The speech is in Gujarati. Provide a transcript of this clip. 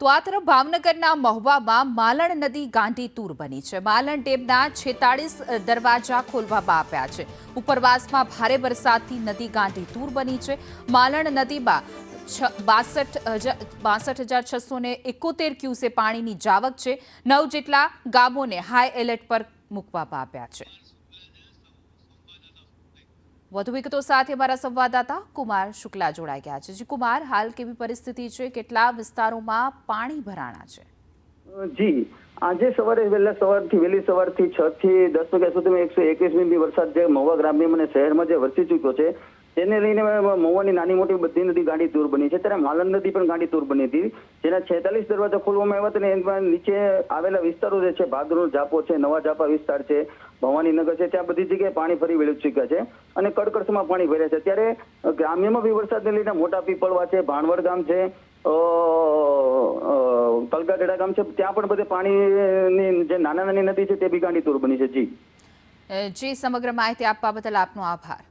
તો આ તરફ ભાવનગરના મહુવામાં માલણ નદી ગાંડીતુર બની છે। માલણ ડેમના 46 દરવાજા ખોલવામાં આવ્યા છે। ઉપરવાસમાં ભારે વરસાદથી નદી ગાંડીતુર બની છે। માલણ નદીમાં 62,671 ક્યુસે પાણીની જાવક છે। 9 જેટલા ગામોને હાઈ એલર્ટ પર મૂકવામાં આવ્યા છે। વધુ વિગતો સાથે અમારા સંવાદદાતા કુમાર શુક્લા જોડાઈ ગયા છે। જી કુમાર, હાલ કેવી પરિસ્થિતિ છે? કેટલા વિસ્તારોમાં પાણી ભરાણા છે? જી, આજે સવારે વહેલી સવારથી 6 થી 10 વાગ્યા સુધીમાં 121 મિલી વરસાદ જે મહુવા ગ્રામ્ય અને શહેરમાં જે વરસી ચૂક્યો છે તેને લઈને મહુવાની નાની મોટી બધી નદી ગાંડીતુર બની છે। ત્યારે માલણ નદી પણ ગાંડીતુર બની હતી, જેના 46 દરવાજા ખોલવામાં આવ્યા હતા। એમાં નીચે આવેલા વિસ્તારો જે છે, ભાદરનો જાપો છે, નવા જાપા વિસ્તાર છે, ભવાનીનગર છે, ત્યાં બધી જગ્યાએ પાણી ફરી વળી ચૂક્યા છે અને કડકડસમાં પાણી ભર્યા છે। ત્યારે ગ્રામ્યમાં બી વરસાદને લઈને મોટા પીપળવા છે, ભાણવડ ગામ છે, કલકાગેડા ગામ છે, ત્યાં પણ બધે પાણીની જે નાની નદી છે તે બી ગાંડીતુર બની છે। જી, સમગ્ર માહિતી આપવા બદલ આપનો આભાર।